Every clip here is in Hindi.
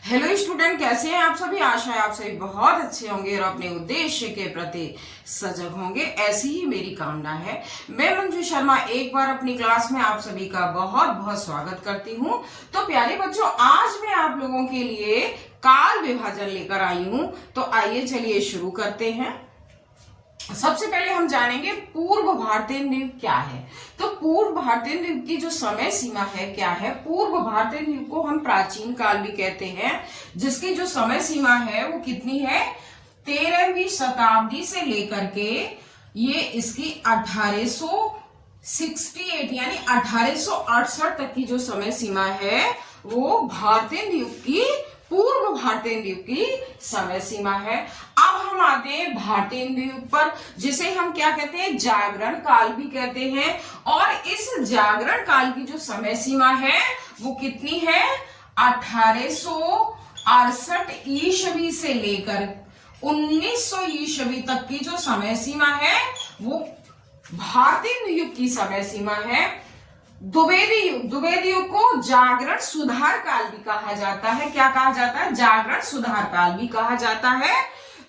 हेलो स्टूडेंट, कैसे हैं आप सभी। आशा है आप सभी बहुत अच्छे होंगे और अपने उद्देश्य के प्रति सजग होंगे, ऐसी ही मेरी कामना है। मैं मंजू शर्मा एक बार अपनी क्लास में आप सभी का बहुत बहुत स्वागत करती हूं। तो प्यारे बच्चों, आज मैं आप लोगों के लिए काल विभाजन लेकर आई हूं। तो आइए चलिए शुरू करते हैं। सबसे पहले हम जानेंगे पूर्व भारतीय युग क्या है। तो पूर्व भारतीय युग की जो समय सीमा है क्या है। पूर्व भारतीय युग को हम प्राचीन काल भी कहते हैं, जिसकी जो समय सीमा है वो कितनी है, 13वीं शताब्दी से लेकर के ये इसकी 1868 यानी 1868 तक की जो समय सीमा है वो भारतीय युग की, पूर्व भारतीय युग की समय सीमा है। अब हम आते हैं भारतीय युग पर, जिसे हम क्या कहते हैं, जागरण काल भी कहते हैं। और इस जागरण काल की जो समय सीमा है वो कितनी है, 1868 ईस्वी से लेकर 1900 ईस्वी तक की जो समय सीमा है वो भारतीय युग की समय सीमा है। द्विवेदी युग को जागरण सुधार काल भी कहा जाता है। क्या कहा जाता है, जागरण सुधार काल भी कहा जाता है।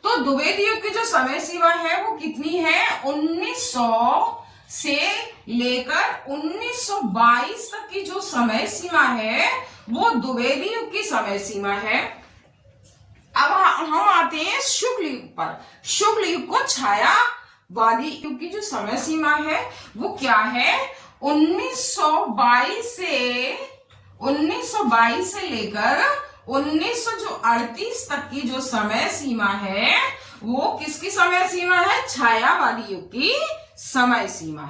तो द्विवेदी युग की जो समय सीमा है वो कितनी है, 1900 से लेकर 1922 तक की जो समय सीमा है वो द्विवेदी युग की समय सीमा है। अब हम आते हैं शुक्ल युग पर। शुक्ल युग को छायावादी युग की जो समय सीमा है वो क्या है, 1922 से लेकर 1938 तक की जो समय सीमा है वो किसकी समय सीमा है, छायावादी युग की समय सीमा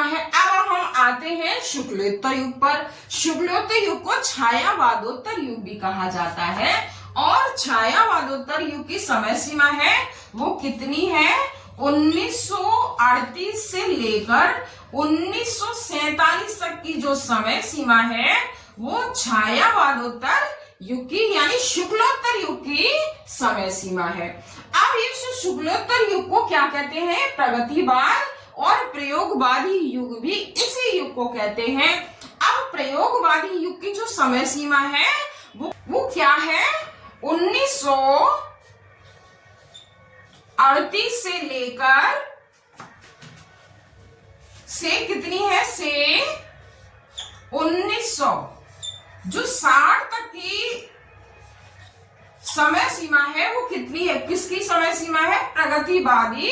है। अब हम आते हैं शुक्लोत्तर युग पर। शुक्लोत्तर युग को छायावादोत्तर युग भी कहा जाता है। और छायावादोत्तर युग की समय सीमा है वो कितनी है, 1938 से लेकर 1947 तक की जो समय सीमा है वो छायावादोत्तर युग की यानी शुक्लोत्तर युग की समय सीमा है। अब इस शुक्लोत्तर युग को क्या कहते हैं, प्रगतिवाद और प्रयोगवादी युग भी इसी युग को कहते हैं। अब प्रयोगवादी युग की जो समय सीमा है वो क्या है, 1938 से लेकर कितनी है, से 1900 जो 60 तक की समय सीमा है वो कितनी है, किसकी समय सीमा है, प्रगतिवादी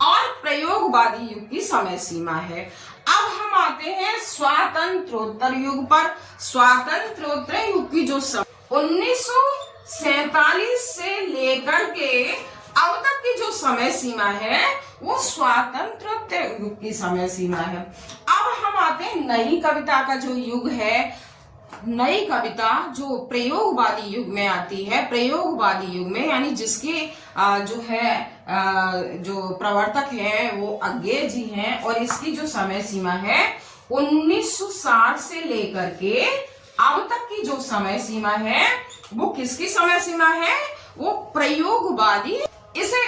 और प्रयोगवादी युग की समय सीमा है। अब हम आते हैं स्वातंत्रोत्तर युग पर। स्वातंत्रोत्तर युग की जो 1947 से लेकर के अब तक की जो समय सीमा है वो स्वातंत्रोत्तर युग की समय सीमा है। अब हम आते हैं नई कविता का जो युग है। नई कविता जो प्रयोगवादी युग में आती है, प्रयोगवादी युग में यानी जिसके जो है जो प्रवर्तक है वो अज्ञे जी हैं। और इसकी जो समय सीमा है 1960 से लेकर के अब तक की जो समय सीमा है वो किसकी समय सीमा है, वो प्रयोगवादी। इसे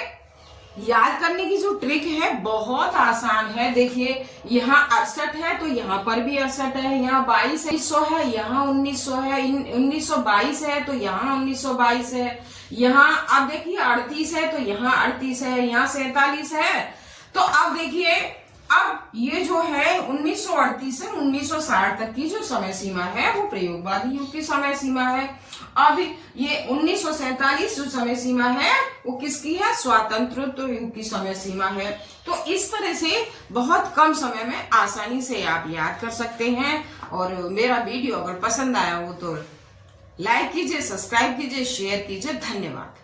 याद करने की जो ट्रिक है बहुत आसान है। देखिए यहाँ 68 है तो यहाँ पर भी 68 है, यहाँ 2200 है, यहाँ 1900 है, 1922 है तो यहाँ 1922 है, यहाँ अब देखिए 38 है तो यहाँ 38 है, यहाँ 47 है। तो अब देखिए अब ये जो है 1938 से 1960 तक की जो समय सीमा है वो प्रयोगवादी युग की समय सीमा है। अब ये 1947 जो समय सीमा है वो किसकी है, स्वातंत्रोत्तर युग की समय सीमा है। तो इस तरह से बहुत कम समय में आसानी से आप याद कर सकते हैं। और मेरा वीडियो अगर पसंद आया हो तो लाइक कीजिए, सब्सक्राइब कीजिए, शेयर कीजिए। धन्यवाद।